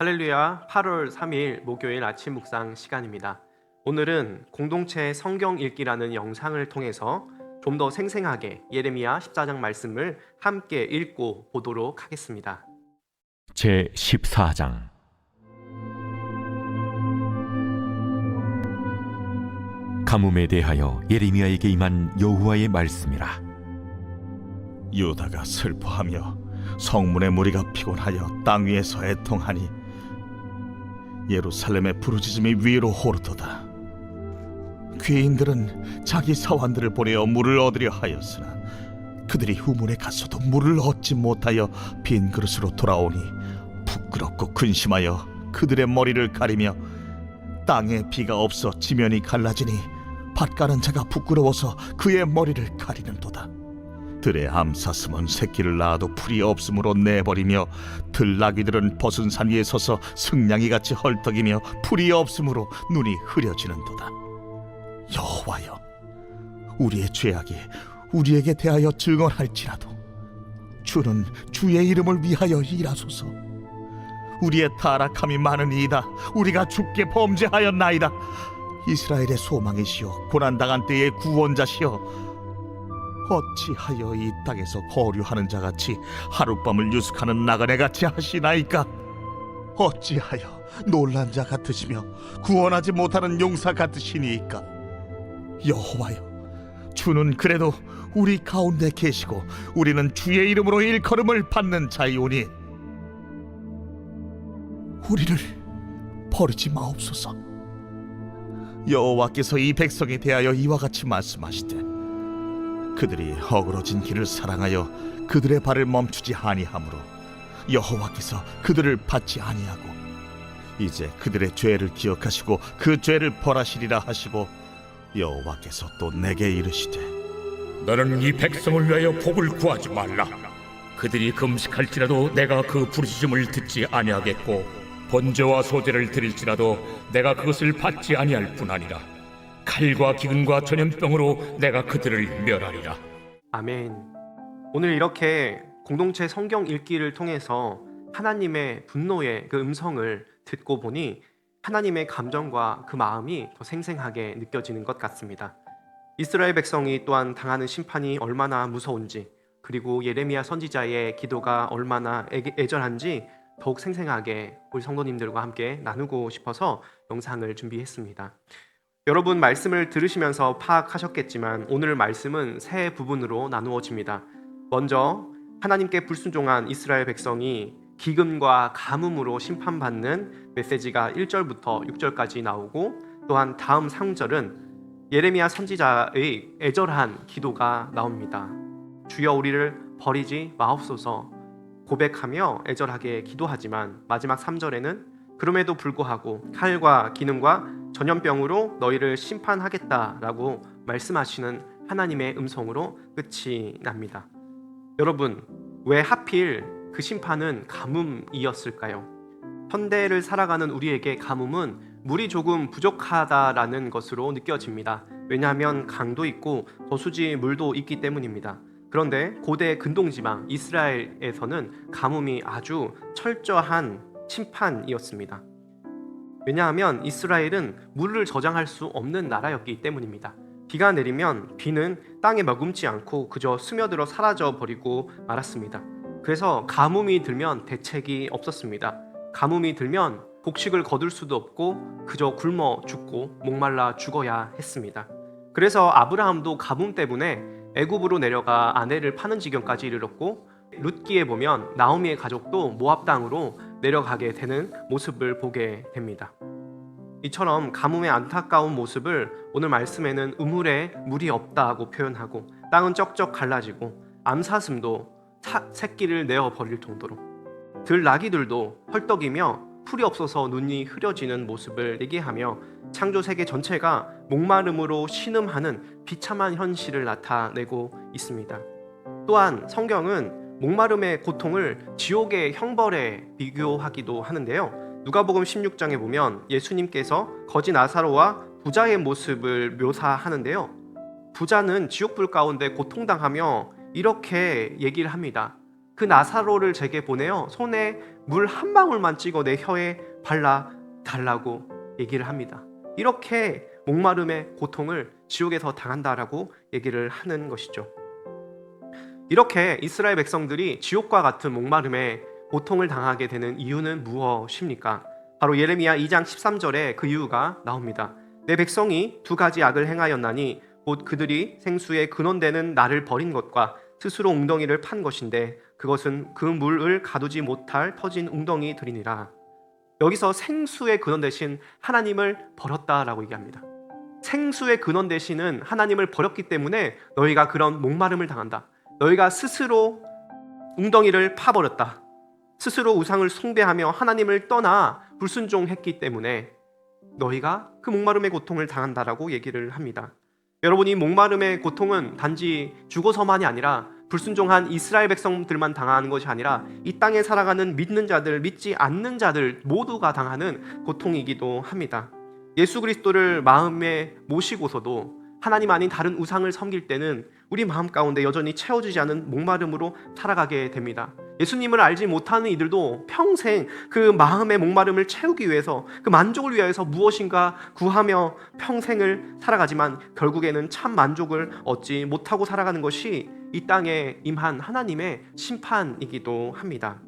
할렐루야, 8월 3일 목요일 아침 묵상 시간입니다. 오늘은 공동체 성경 읽기라는 영상을 통해서 좀 더 생생하게 예레미야 14장 말씀을 함께 읽고 보도록 하겠습니다. 제 14장. 가뭄에 대하여 예레미야에게 임한 여호와의 말씀이라. 유다가 슬퍼하며 성문의 무리가 피곤하여 땅 위에서 애통하니 예루살렘의 부르짖음이 위로 오르도다. 귀인들은 자기 사환들을 보내어 물을 얻으려 하였으나 그들이 우물에 갔어도 물을 얻지 못하여 빈 그릇으로 돌아오니 부끄럽고 근심하여 그들의 머리를 가리며 땅에 비가 없어 지면이 갈라지니 밭가는 자가 부끄러워서 그의 머리를 가리는도다. 들의 암사슴은 새끼를 낳아도 풀이 없으므로 내버리며 들나귀들은 벗은 산 위에 서서 승냥이같이 헐떡이며 풀이 없으므로 눈이 흐려지는도다. 여호와여, 우리의 죄악이 우리에게 대하여 증언할지라도 주는 주의 이름을 위하여 일하소서. 우리의 타락함이 많으니이다. 우리가 주께 범죄하였나이다. 이스라엘의 소망이시여 고난당한 때의 구원자시여, 어찌하여 이 땅에서 거류하는 자같이 하룻밤을 유숙하는 나그네같이 하시나이까? 어찌하여 놀란 자 같으시며 구원하지 못하는 용사 같으시니이까? 여호와여, 주는 그래도 우리 가운데 계시고 우리는 주의 이름으로 일컬음을 받는 자이오니 우리를 버리지 마옵소서. 여호와께서 이 백성에 대하여 이와 같이 말씀하시되, 그들이 어그러진 길을 사랑하여 그들의 발을 멈추지 아니하므로 여호와께서 그들을 받지 아니하고 이제 그들의 죄를 기억하시고 그 죄를 벌하시리라 하시고, 여호와께서 또 내게 이르시되, 너는 이 백성을 위하여 복을 구하지 말라. 그들이 금식할지라도 내가 그 부르짖음을 듣지 아니하겠고 번제와 소제를 드릴지라도 내가 그것을 받지 아니할 뿐 아니라 칼과 기근과 전염병으로 내가 그들을 멸하리라. 아멘. 오늘 이렇게 공동체 성경 읽기를 통해서 하나님의 분노의 그 음성을 듣고 보니 하나님의 감정과 그 마음이 더 생생하게 느껴지는 것 같습니다. 이스라엘 백성이 또한 당하는 심판이 얼마나 무서운지, 그리고 예레미야 선지자의 기도가 얼마나 애절한지 더욱 생생하게 우리 성도님들과 함께 나누고 싶어서 영상을 준비했습니다. 여러분, 말씀을 들으시면서 파악하셨겠지만 오늘 말씀은 세 부분으로 나누어집니다. 먼저 하나님께 불순종한 이스라엘 백성이 기근과 가뭄으로 심판받는 메시지가 1절부터 6절까지 나오고, 또한 다음 3절은 예레미야 선지자의 애절한 기도가 나옵니다. 주여 우리를 버리지 마옵소서 고백하며 애절하게 기도하지만 마지막 3절에는 그럼에도 불구하고 칼과 기능과 전염병으로 너희를 심판하겠다라고 말씀하시는 하나님의 음성으로 끝이 납니다. 여러분, 왜 하필 그 심판은 가뭄이었을까요? 현대를 살아가는 우리에게 가뭄은 물이 조금 부족하다라는 것으로 느껴집니다. 왜냐하면 강도 있고 저수지 물도 있기 때문입니다. 그런데 고대 근동지방 이스라엘에서는 가뭄이 아주 철저한 심판이었습니다. 왜냐하면 이스라엘은 물을 저장할 수 없는 나라였기 때문입니다. 비가 내리면 비는 땅에 머금지 않고 그저 스며들어 사라져 버리고 말았습니다. 그래서 가뭄이 들면 대책이 없었습니다. 가뭄이 들면 곡식을 거둘 수도 없고 그저 굶어 죽고 목말라 죽어야 했습니다. 그래서 아브라함도 가뭄 때문에 애굽으로 내려가 아내를 파는 지경까지 이르렀고, 룻기에 보면 나오미의 가족도 모압 땅으로 내려가게 되는 모습을 보게 됩니다. 이처럼 가뭄의 안타까운 모습을 오늘 말씀에는 우물에 물이 없다고 표현하고, 땅은 쩍쩍 갈라지고 암사슴도 새끼를 내어 버릴 정도로, 들나귀들도 헐떡이며 풀이 없어서 눈이 흐려지는 모습을 얘기하며 창조 세계 전체가 목마름으로 신음하는 비참한 현실을 나타내고 있습니다. 또한 성경은 목마름의 고통을 지옥의 형벌에 비교하기도 하는데요. 누가복음 16장에 보면 예수님께서 거지 나사로와 부자의 모습을 묘사하는데요. 부자는 지옥불 가운데 고통당하며 이렇게 얘기를 합니다. 그 나사로를 제게 보내어 손에 물 한 방울만 찍어 내 혀에 발라 달라고 얘기를 합니다. 이렇게 목마름의 고통을 지옥에서 당한다라고 얘기를 하는 것이죠. 이렇게 이스라엘 백성들이 지옥과 같은 목마름에 고통을 당하게 되는 이유는 무엇입니까? 바로 예레미야 2장 13절에 그 이유가 나옵니다. 내 백성이 두 가지 악을 행하였나니 곧 그들이 생수의 근원되는 나를 버린 것과 스스로 웅덩이를 판 것인데 그것은 그 물을 가두지 못할 터진 웅덩이들이니라. 여기서 생수의 근원 대신 하나님을 버렸다라고 얘기합니다. 생수의 근원 대신은 하나님을 버렸기 때문에 너희가 그런 목마름을 당한다. 너희가 스스로 웅덩이를 파버렸다. 스스로 우상을 숭배하며 하나님을 떠나 불순종했기 때문에 너희가 그 목마름의 고통을 당한다라고 얘기를 합니다. 여러분, 이 목마름의 고통은 단지 죽어서만이 아니라 불순종한 이스라엘 백성들만 당하는 것이 아니라 이 땅에 살아가는 믿는 자들, 믿지 않는 자들 모두가 당하는 고통이기도 합니다. 예수 그리스도를 마음에 모시고서도 하나님 아닌 다른 우상을 섬길 때는 우리 마음 가운데 여전히 채워지지 않은 목마름으로 살아가게 됩니다. 예수님을 알지 못하는 이들도 평생 그 마음의 목마름을 채우기 위해서, 그 만족을 위해서 무엇인가 구하며 평생을 살아가지만 결국에는 참 만족을 얻지 못하고 살아가는 것이 이 땅에 임한 하나님의 심판이기도 합니다.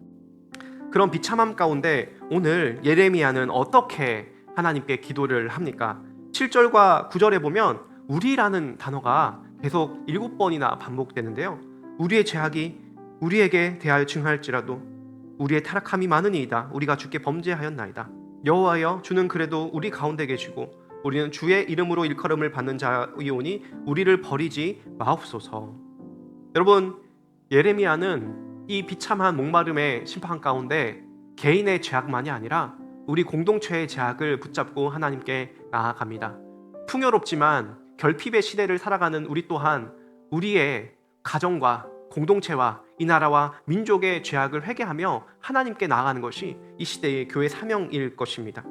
그런 비참함 가운데 오늘 예레미야는 어떻게 하나님께 기도를 합니까? 7절과 9절에 보면 우리라는 단어가 계속 7번이나 반복되는데요. 우리의 죄악이 우리에게 대하여 증하할지라도 우리의 타락함이 많으니이다. 우리가 주께 범죄하였나이다. 여호와여, 주는 그래도 우리 가운데 계시고 우리는 주의 이름으로 일컬음을 받는 자이오니 우리를 버리지 마옵소서. 여러분, 예레미야는 이 비참한 목마름의 심판 가운데 개인의 죄악만이 아니라 우리 공동체의 죄악을 붙잡고 하나님께 나아갑니다. 풍요롭지만 결핍의 시대를 살아가는 우리 또한 우리의 가정과 공동체와 이 나라와 민족의 죄악을 회개하며 하나님께 나아가는 것이 이 시대의 교회 사명일 것입니다.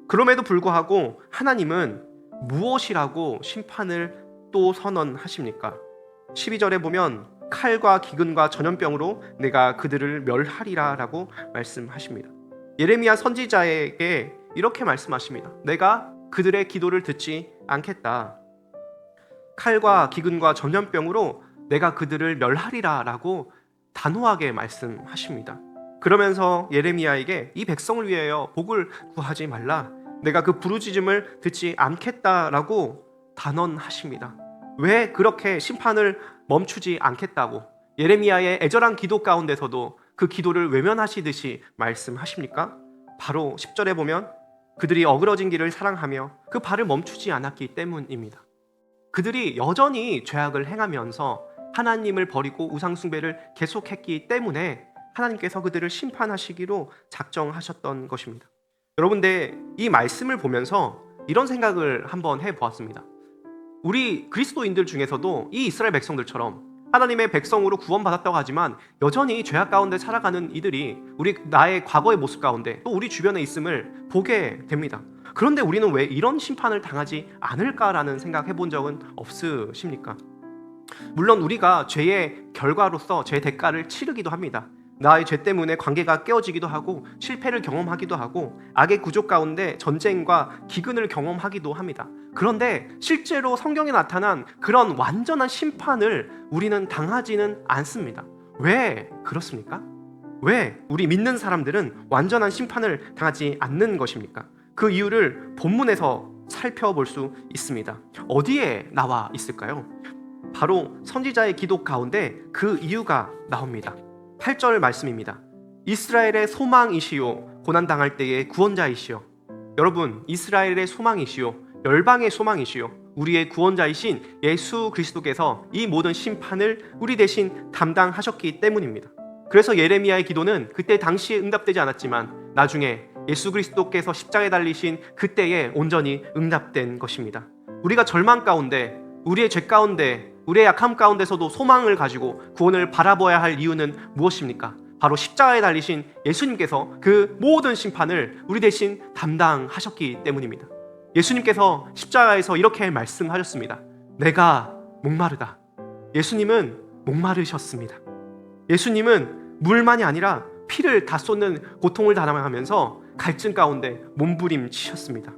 그럼에도 불구하고 하나님은 무엇이라고 심판을 또 선언하십니까? 12절에 보면 칼과 기근과 전염병으로 내가 그들을 멸하리라 라고 말씀하십니다. 예레미야 선지자에게 이렇게 말씀하십니다. 내가 그들의 기도를 듣지 않겠다. 칼과 기근과 전염병으로 내가 그들을 멸하리라 라고 단호하게 말씀하십니다. 그러면서 예레미야에게 이 백성을 위하여 복을 구하지 말라. 내가 그 부르짖음을 듣지 않겠다라고 단언하십니다. 왜 그렇게 심판을 멈추지 않겠다고 예레미야의 애절한 기도 가운데서도 그 기도를 외면하시듯이 말씀하십니까? 바로 10절에 보면 그들이 어그러진 길을 사랑하며 그 발을 멈추지 않았기 때문입니다. 그들이 여전히 죄악을 행하면서 하나님을 버리고 우상숭배를 계속했기 때문에 하나님께서 그들을 심판하시기로 작정하셨던 것입니다. 여러분들, 이 말씀을 보면서 이런 생각을 한번 해보았습니다. 우리 그리스도인들 중에서도 이 이스라엘 백성들처럼 하나님의 백성으로 구원받았다고 하지만 여전히 죄악 가운데 살아가는 이들이 나의 과거의 모습 가운데 또 우리 주변에 있음을 보게 됩니다. 그런데 우리는 왜 이런 심판을 당하지 않을까라는 생각 해본 적은 없으십니까? 물론 우리가 죄의 결과로서 죄의 대가를 치르기도 합니다. 나의 죄 때문에 관계가 깨어지기도 하고 실패를 경험하기도 하고 악의 구조 가운데 전쟁과 기근을 경험하기도 합니다. 그런데 실제로 성경에 나타난 그런 완전한 심판을 우리는 당하지는 않습니다. 왜 그렇습니까? 왜 우리 믿는 사람들은 완전한 심판을 당하지 않는 것입니까? 그 이유를 본문에서 살펴볼 수 있습니다. 어디에 나와 있을까요? 바로 선지자의 기도 가운데 그 이유가 나옵니다. 8절 말씀입니다. 이스라엘의 소망이시요 고난당할 때의 구원자이시요. 여러분, 이스라엘의 소망이시요 열방의 소망이시요 우리의 구원자이신 예수 그리스도께서 이 모든 심판을 우리 대신 담당하셨기 때문입니다. 그래서 예레미야의 기도는 그때 당시에 응답되지 않았지만 나중에 예수 그리스도께서 십자가에 달리신 그때에 온전히 응답된 것입니다. 우리가 절망 가운데, 우리의 죄 가운데, 우리의 약함 가운데서도 소망을 가지고 구원을 바라봐야 할 이유는 무엇입니까? 바로 십자가에 달리신 예수님께서 그 모든 심판을 우리 대신 담당하셨기 때문입니다. 예수님께서 십자가에서 이렇게 말씀하셨습니다. 내가 목마르다. 예수님은 목마르셨습니다. 예수님은 물만이 아니라 피를 다 쏟는 고통을 당하면서 갈증 가운데 몸부림치셨습니다.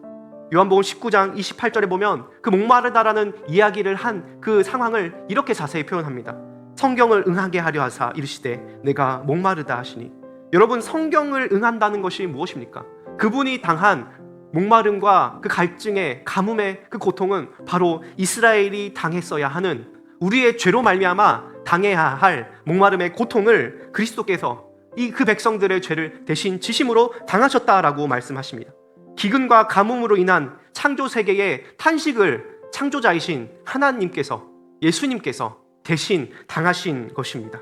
요한복음 19장 28절에 보면 그 목마르다라는 이야기를 한 그 상황을 이렇게 자세히 표현합니다. 성경을 응하게 하려 하사 이르시되 내가 목마르다 하시니. 여러분, 성경을 응한다는 것이 무엇입니까? 그분이 당한 목마름과 그 갈증의 가뭄의 그 고통은 바로 이스라엘이 당했어야 하는, 우리의 죄로 말미암아 당해야 할 목마름의 고통을 그리스도께서 그 백성들의 죄를 대신 지심으로 당하셨다라고 말씀하십니다. 기근과 가뭄으로 인한 창조 세계의 탄식을 창조자이신 하나님께서, 예수님께서 대신 당하신 것입니다.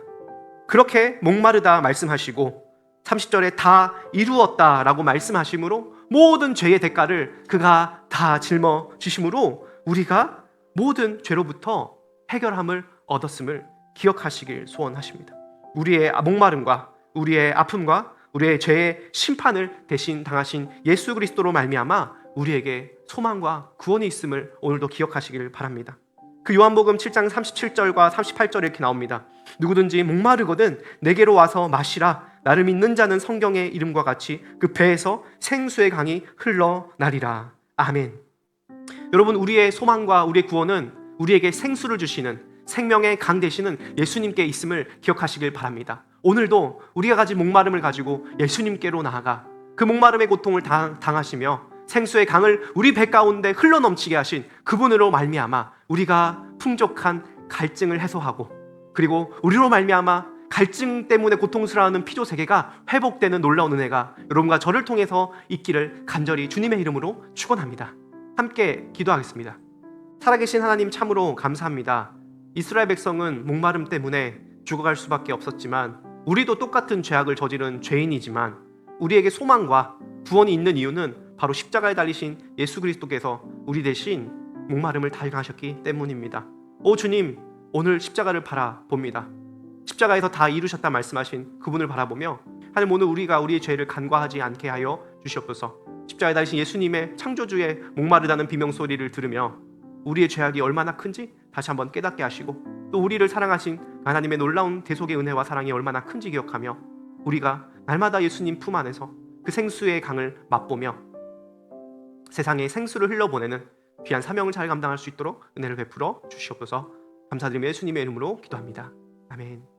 그렇게 목마르다 말씀하시고 30절에 다 이루었다라고 말씀하심으로 모든 죄의 대가를 그가 다 짊어지심으로 우리가 모든 죄로부터 해결함을 얻었음을 기억하시길 소원하십니다. 우리의 목마름과 우리의 아픔과 우리의 죄의 심판을 대신 당하신 예수 그리스도로 말미암아 우리에게 소망과 구원이 있음을 오늘도 기억하시길 바랍니다. 그 요한복음 7장 37절과 38절에 이렇게 나옵니다. 누구든지 목마르거든 내게로 와서 마시라. 나를 믿는 자는 성경의 이름과 같이 그 배에서 생수의 강이 흘러나리라. 아멘. 여러분, 우리의 소망과 우리의 구원은 우리에게 생수를 주시는 생명의 강 되시는 예수님께 있음을 기억하시길 바랍니다. 오늘도 우리가 가진 목마름을 가지고 예수님께로 나아가 그 목마름의 고통을 당하시며 생수의 강을 우리 배 가운데 흘러넘치게 하신 그분으로 말미암아 우리가 풍족한 갈증을 해소하고, 그리고 우리로 말미암아 갈증 때문에 고통스러워하는 피조 세계가 회복되는 놀라운 은혜가 여러분과 저를 통해서 있기를 간절히 주님의 이름으로 축원합니다. 함께 기도하겠습니다. 살아계신 하나님, 참으로 감사합니다. 이스라엘 백성은 목마름 때문에 죽어갈 수밖에 없었지만 우리도 똑같은 죄악을 저지른 죄인이지만 우리에게 소망과 구원이 있는 이유는 바로 십자가에 달리신 예수 그리스도께서 우리 대신 목마름을 달강하셨기 때문입니다. 오 주님, 오늘 십자가를 바라봅니다. 십자가에서 다 이루셨다 말씀하신 그분을 바라보며 하나님, 오늘 우리가 우리의 죄를 간과하지 않게 하여 주시옵소서. 십자가에 달리신 예수님의 창조주의 목마르다는 비명소리를 들으며 우리의 죄악이 얼마나 큰지 다시 한번 깨닫게 하시고, 또 우리를 사랑하신 하나님의 놀라운 대속의 은혜와 사랑이 얼마나 큰지 기억하며 우리가 날마다 예수님 품 안에서 그 생수의 강을 맛보며 세상에 생수를 흘려보내는 귀한 사명을 잘 감당할 수 있도록 은혜를 베풀어 주시옵소서. 감사드리며 예수님의 이름으로 기도합니다. 아멘.